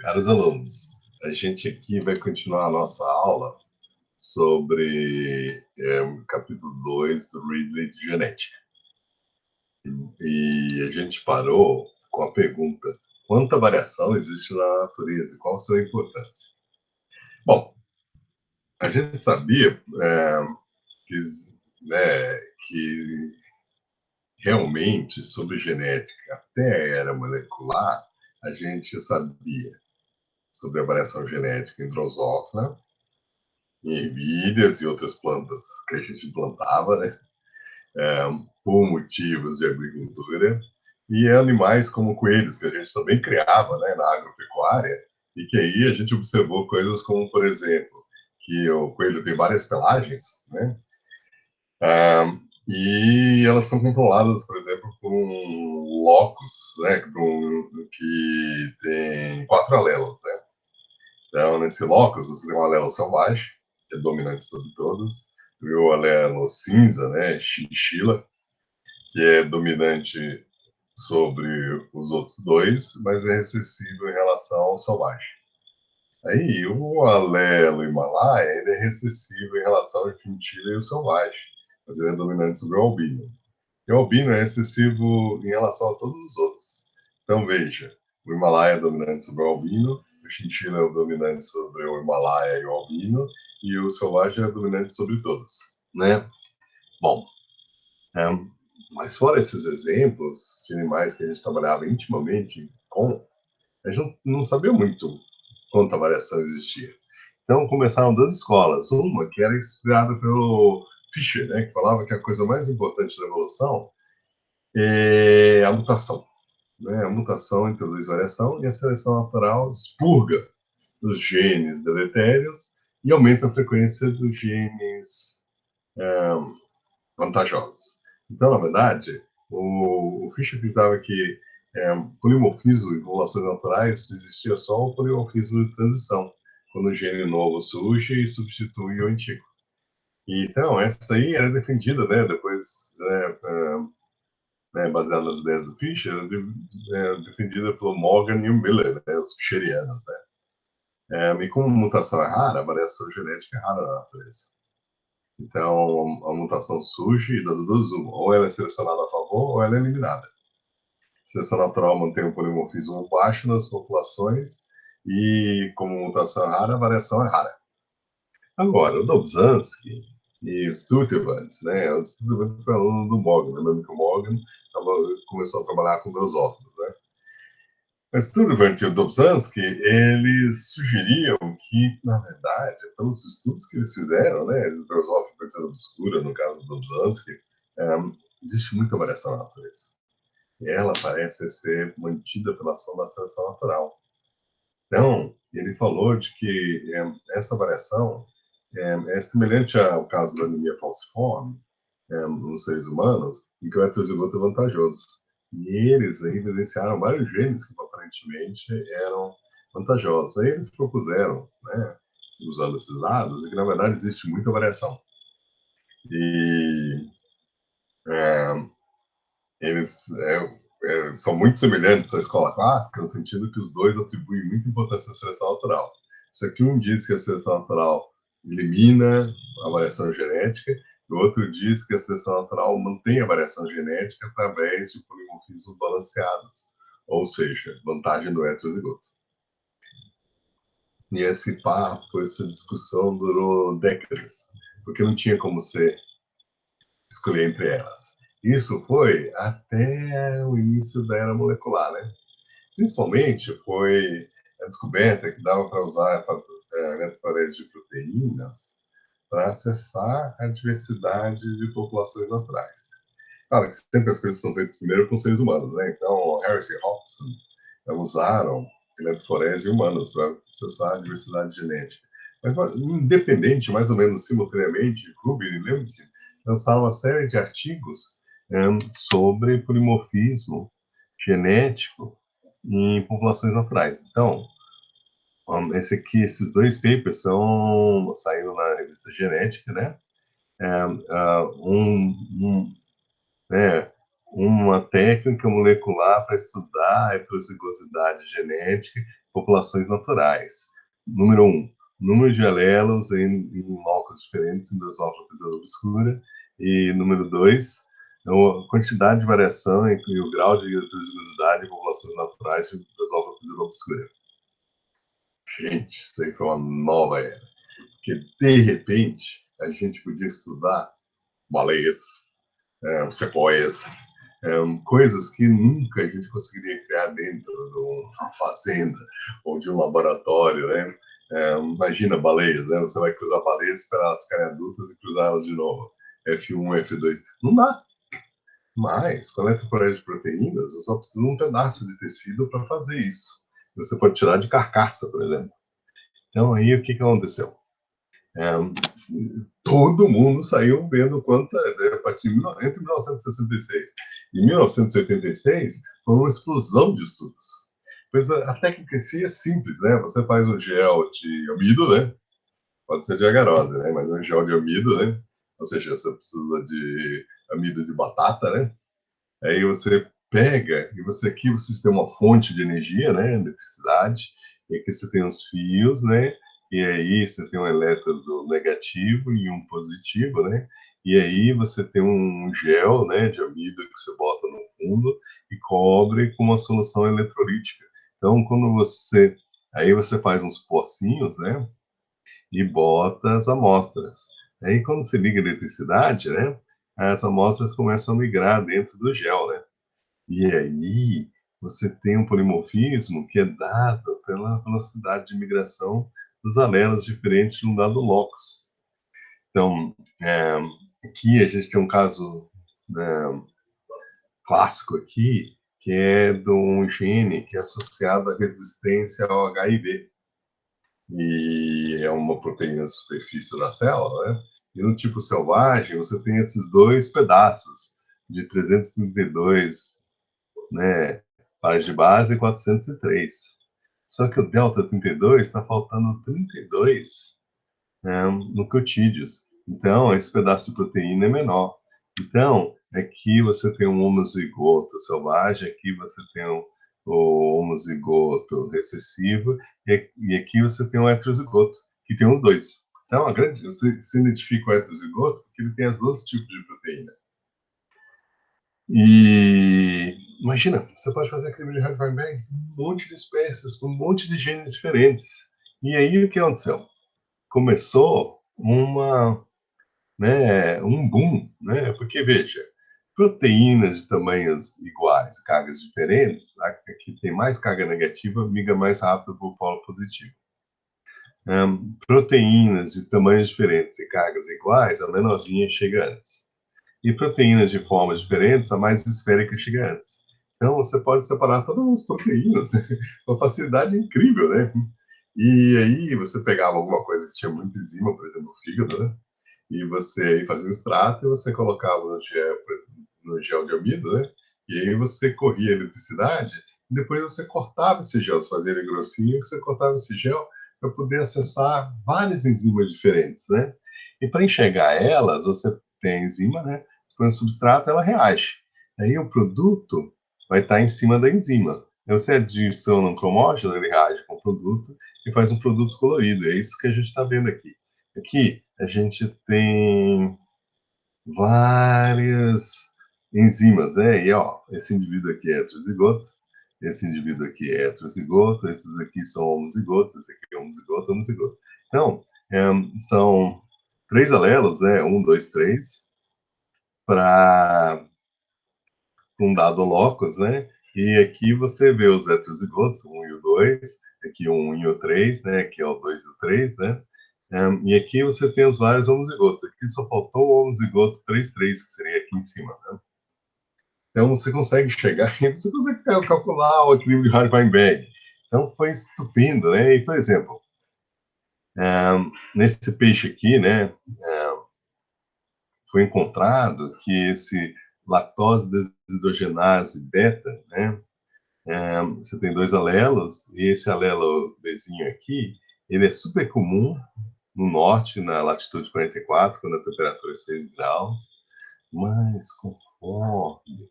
Caros alunos, a gente aqui vai continuar a nossa aula sobre o capítulo 2 do Ridley de Genética. E a gente parou com a pergunta: quanta variação existe na natureza e qual a sua importância? Bom, a gente sabia que, que realmente sobre genética até a era molecular, a gente sabia sobre a variação genética em drosófila, em ervilhas e outras plantas que a gente plantava, né? Por motivos de agricultura, e animais como coelhos, que a gente também criava, né, na agropecuária, e que aí a gente observou coisas como, por exemplo, que o coelho tem várias pelagens, né? E elas são controladas, por exemplo, por um locus, né, que tem 4 alelos, né? Então, nesse locus, você tem um alelo selvagem, que é dominante sobre todos, e o alelo cinza, né, chinchila, que é dominante sobre os outros dois, mas é recessivo em relação ao selvagem. Aí, o alelo Himalaia, ele é recessivo em relação ao chinchila e o selvagem, mas ele é dominante sobre o albino. E o albino é excessivo em relação a todos os outros. Então, veja, o Himalaia é dominante sobre o albino, o chinchila é o dominante sobre o Himalaia e o albino, e o selvagem é dominante sobre todos, né? Bom, mas fora esses exemplos de animais que a gente trabalhava intimamente com, a gente não sabia muito quanta variação existia. Então começaram 2 escolas, uma que era inspirada pelo Fischer, né, que falava que a coisa mais importante da evolução é a mutação. Né? A mutação introduz variação e a seleção natural expurga os genes deletérios e aumenta a frequência dos genes vantajosos. Então, na verdade, o Fischer acreditava que polimorfismo em populações naturais existia só o polimorfismo de transição, quando o gene novo surge e substitui o antigo. E, então, essa aí era defendida, né, depois, baseada nas ideias do Fischer, defendida pelo Morgan e o Miller, né, os fischerianos. Né? E como mutação é rara, a variação genética é rara na natureza. Então, a mutação surge e das duas uma. Ou ela é selecionada a favor ou ela é eliminada. A seleção natural mantém o polimorfismo baixo nas populações e, como mutação é rara, a variação é rara. Agora, o Dobzhansky e o Sturtevant, né? O Sturtevant foi aluno do Morgan, lembrando que o Morgan começou a trabalhar com drosófilos, né? Mas Sturtevant e o Dobzhansky, eles sugeriam que, na verdade, pelos estudos que eles fizeram, né, drosófila parecendo obscura, no caso do Dobzhansky, existe muita variação na natureza. E ela parece ser mantida pela ação da seleção natural. Então, ele falou de que essa variação é semelhante ao caso da anemia falciforme nos seres humanos, em que o heterozigoto é vantajoso. E eles evidenciaram vários genes que aparentemente eram vantajosos. Aí eles propuseram, né, usando esses dados, que na verdade existe muita variação. E eles são muito semelhantes à escola clássica, no sentido que os dois atribuem muita importância à seleção natural. Só que um diz que a seleção natural elimina a variação genética, e o outro diz que a seleção natural mantém a variação genética através de polimorfismos balanceados, ou seja, vantagem do heterozigoto. E esse papo, essa discussão durou décadas, porque não tinha como você escolher entre elas. Isso foi até o início da era molecular, né? Principalmente foi a descoberta que dava para usar eletroforese de proteínas para acessar a diversidade de populações naturais. Claro que sempre as coisas são feitas primeiro com seres humanos, né? Então, Harris e Hobson usaram eletroforese em humanos para acessar a diversidade genética. Mas, independente, mais ou menos simultaneamente, Rubin e Lemkin lançaram uma série de artigos sobre polimorfismo genético em populações naturais. Então, esses 2 papers saíram na revista Genética, né? Né, uma técnica molecular para estudar a heterozigosidade genética em populações naturais. Número 1, número de alelos em locos diferentes em Drosophila obscura. E número 2, a quantidade de variação entre o grau de heterozigosidade em populações naturais de Drosophila obscura. Gente, isso aí foi uma nova era. Porque, de repente, a gente podia estudar baleias, sequoias, coisas que nunca a gente conseguiria criar dentro de uma fazenda ou de um laboratório, né? Imagina baleias, né? Você vai cruzar baleias, esperar elas ficarem adultas e cruzar elas de novo. F1, F2. Não dá. Mas, com a eletroforese de proteínas, eu só preciso de um pedaço de tecido para fazer isso. Você pode tirar de carcaça, por exemplo. Então, aí, o que aconteceu? Todo mundo saiu vendo quanto, entre 1966 e 1986, foi uma explosão de estudos. Pois a técnica em si é simples, né? Você faz um gel de amido, né? Pode ser de agarose, né? Mas um gel de amido, né? Ou seja, você precisa de amido de batata, né? Aí você pega e aqui você tem uma fonte de energia, né? Eletricidade. E aqui você tem os fios, né? E aí você tem um elétrodo negativo e um positivo, né? E aí você tem um gel, né, de amido que você bota no fundo e cobre com uma solução eletrolítica. Então, aí você faz uns pocinhos, né, e bota as amostras. Aí quando você liga a eletricidade, né, as amostras começam a migrar dentro do gel, né? E aí você tem um polimorfismo que é dado pela velocidade de migração dos alelos diferentes de um dado locus. Então, aqui a gente tem um caso, né, clássico aqui, que é de um gene que é associado à resistência ao HIV. E é uma proteína na superfície da célula, né? E no tipo selvagem, você tem esses dois pedaços de 332, né, pares de base e 403. Só que o delta 32 está faltando 32, nucleotídeos. Então, esse pedaço de proteína é menor. Então, aqui você tem um homozigoto selvagem, aqui você tem o homozigoto recessivo, e aqui você tem um heterozigoto, que tem os dois. Então, você se identifica o heterozigoto porque ele tem os dois tipos de proteína. E imagina, você pode fazer aquele de Harvard um monte de espécies, com um monte de genes diferentes. E aí o que aconteceu? Começou um boom, né? Porque veja, proteínas de tamanhos iguais, cargas diferentes, a que tem mais carga negativa migra mais rápido para o polo positivo. Proteínas de tamanhos diferentes e cargas iguais, a menorzinha chega antes. E proteínas de formas diferentes, a mais esférica chega antes. Então, você pode separar todas as proteínas, né? Uma facilidade incrível, né? E aí, você pegava alguma coisa que tinha muita enzima, por exemplo, o fígado, né? E você fazia um extrato e você colocava no gel de amido, né? E aí você corria a eletricidade e depois você cortava esse gel, você fazia ele grossinho, você cortava esse gel para poder acessar várias enzimas diferentes, né? E para enxergar elas, você tem a enzima, né? Você põe um substrato, ela reage. Aí o produto vai estar em cima da enzima. Aí você adiciona um cromógeno, ele reage com o produto e faz um produto colorido. É isso que a gente está vendo aqui. Aqui a gente tem várias enzimas, né? E ó, esse indivíduo aqui é heterozigoto, esse indivíduo aqui é heterozigoto, esses aqui são homozigotos, esse aqui é homozigoto, homozigoto. Então, são 3 alelos, né? 1, 2, 3, para um dado locus, né? E aqui você vê os heterozigotos, o 1 e o 2, aqui o 1 e o 3, né? Aqui é o 2 e o 3, né? E aqui você tem os vários homozigotos. Aqui só faltou o homozigoto 33, que seria aqui em cima, né? Então você consegue chegar e você consegue calcular o equilíbrio de Hardy-Weinberg. Então foi estupendo, né? E, por exemplo, nesse peixe aqui, né? Foi encontrado que esse lactose desidrogenase beta, né? Você tem 2 alelos, e esse alelo Bzinho aqui, ele é super comum no norte, na latitude 44, quando a temperatura é 6 graus, mas conforme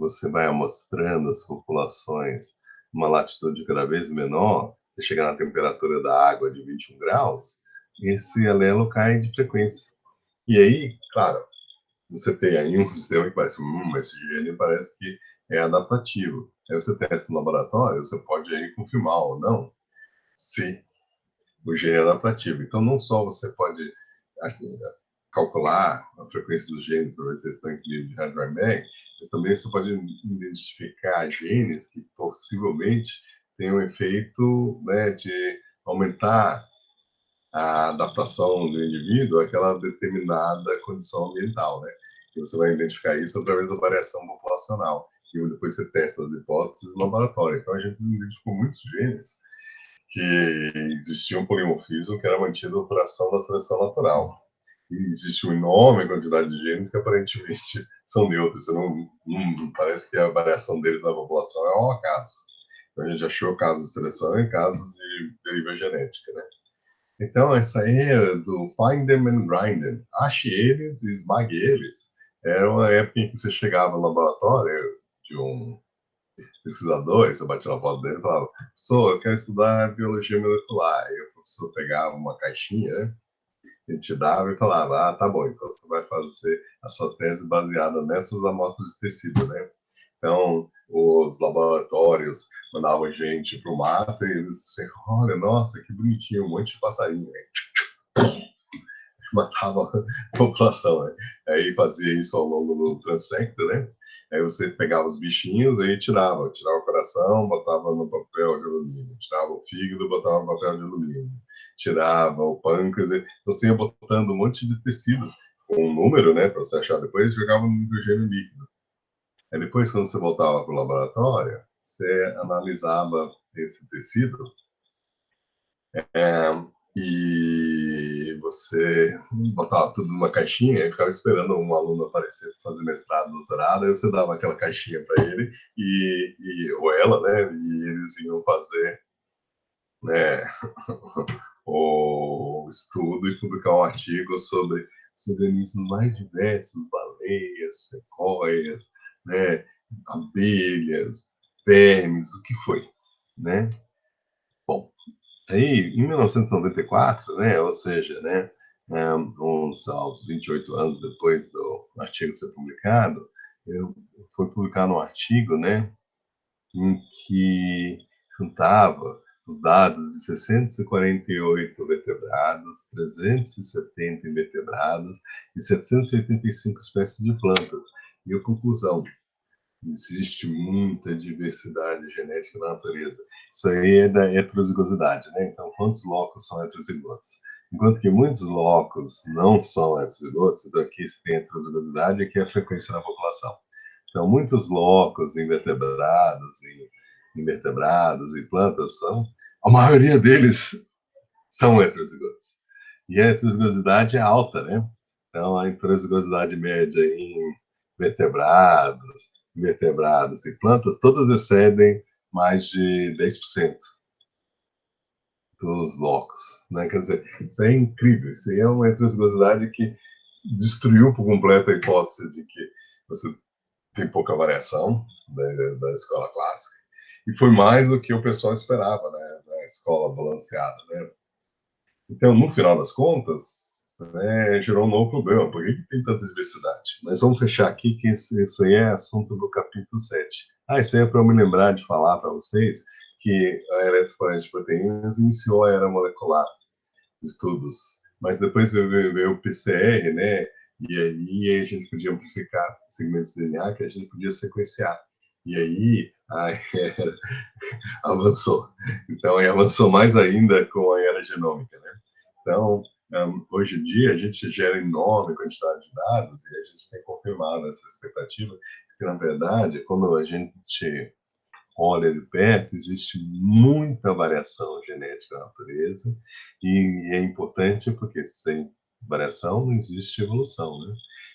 você vai amostrando as populações numa latitude cada vez menor, você chegar na temperatura da água de 21 graus, esse alelo cai de frequência. E aí, claro, você tem aí um sistema que parece, esse gene parece que é adaptativo. Aí você testa no laboratório, você pode aí confirmar ou não se o gene é adaptativo. Então, não só você pode calcular a frequência dos genes para ver se eles estão em equilíbrio de Heisenberg, mas também você pode identificar genes que possivelmente têm um efeito, né, de aumentar a adaptação do indivíduo àquela determinada condição ambiental, né? E você vai identificar isso através da variação populacional. E depois você testa as hipóteses no laboratório. Então, a gente identificou muitos genes que existia um polimorfismo que era mantido por ação da seleção natural. E existe uma enorme quantidade de genes que aparentemente são neutros. Você não parece que a variação deles na população é um acaso. Então, a gente achou casos de seleção e casos de deriva genética, né? Então, essa era do find them and grind them. Ache eles e esmague eles. Era uma época em que você chegava no laboratório de um pesquisador, e você batia na foto dele e falava, professor, eu quero estudar biologia molecular. E o professor pegava uma caixinha, né? A gente dava e falava, tá bom, então você vai fazer a sua tese baseada nessas amostras de tecido, né? Então, os laboratórios mandavam gente para o mato e eles, olha, nossa, que bonitinho, um monte de passarinho, né? Matava a população, né? Aí fazia isso ao longo do transecto, né? Aí você pegava os bichinhos e tirava o coração, botava no papel de alumínio, tirava o fígado, botava no papel de alumínio, tirava o pâncreas, e você ia botando um monte de tecido com um número, né, para você achar depois, e jogava no hidrogênio líquido. Aí depois, quando você voltava para o laboratório, você analisava esse tecido é, e você botava tudo numa caixinha e ficava esperando um aluno aparecer para fazer mestrado, doutorado, aí você dava aquela caixinha para ele ou ela, né? E eles iam fazer, né, o estudo e publicar um artigo sobre os organismos mais diversos, baleias, sequoias, né, abelhas, vermes, o que foi, né? Bom, aí, em 1994, né, ou seja, né, aos 28 anos depois do artigo ser publicado, eu fui publicar um artigo, né, em que juntava os dados de 648 vertebrados, 370 invertebrados e 785 espécies de plantas. E a conclusão, existe muita diversidade genética na natureza. Isso aí é da heterozigosidade, né? Então, quantos locos são heterozigotos? Enquanto que muitos locos não são heterozigotos, então aqui se tem heterozigosidade, aqui é a frequência na população. Então, muitos locos invertebrados e plantas são, a maioria deles são heterozigotos. E a heterozigosidade é alta, né? Então, a heterozigosidade média em vertebrados, invertebrados e plantas, todas excedem mais de 10% dos locos, né? Quer dizer, isso é incrível. Isso aí é uma heterozigosidade que destruiu por completo a hipótese de que você tem pouca variação da escola clássica. E foi mais do que o pessoal esperava, né? Da escola balanceada, né? Então, no final das contas, né, gerou um novo problema. Por que tem tanta diversidade? Mas vamos fechar aqui, que isso aí é assunto do capítulo 7. Isso aí é para eu me lembrar de falar para vocês que a eletroforese de proteínas iniciou a era molecular de estudos, mas depois veio o PCR, né? E aí a gente podia amplificar segmentos de DNA que a gente podia sequenciar. E aí a era avançou. Então, aí avançou mais ainda com a era genômica, né? Então, hoje em dia, a gente gera enorme quantidade de dados e a gente tem confirmado essa expectativa, que, na verdade, quando a gente olha de perto, existe muita variação genética na natureza e é importante porque sem variação não existe evolução, né?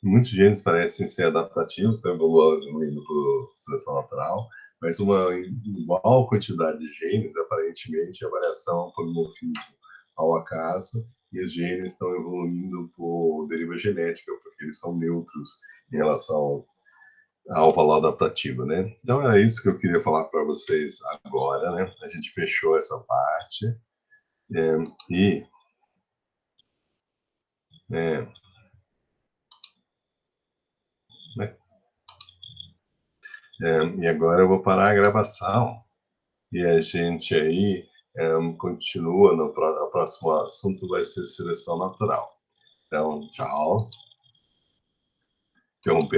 Muitos genes parecem ser adaptativos, estão evoluindo por seleção natural, mas uma igual quantidade de genes, aparentemente, a variação é um polimorfismo ao acaso, e os genes estão evoluindo por deriva genética, porque eles são neutros em relação ao valor adaptativo, né? Então é isso que eu queria falar para vocês agora, né? A gente fechou essa parte e é, né? E agora eu vou parar a gravação e a gente aí continua no o próximo assunto vai ser seleção natural. Então, tchau. Interromper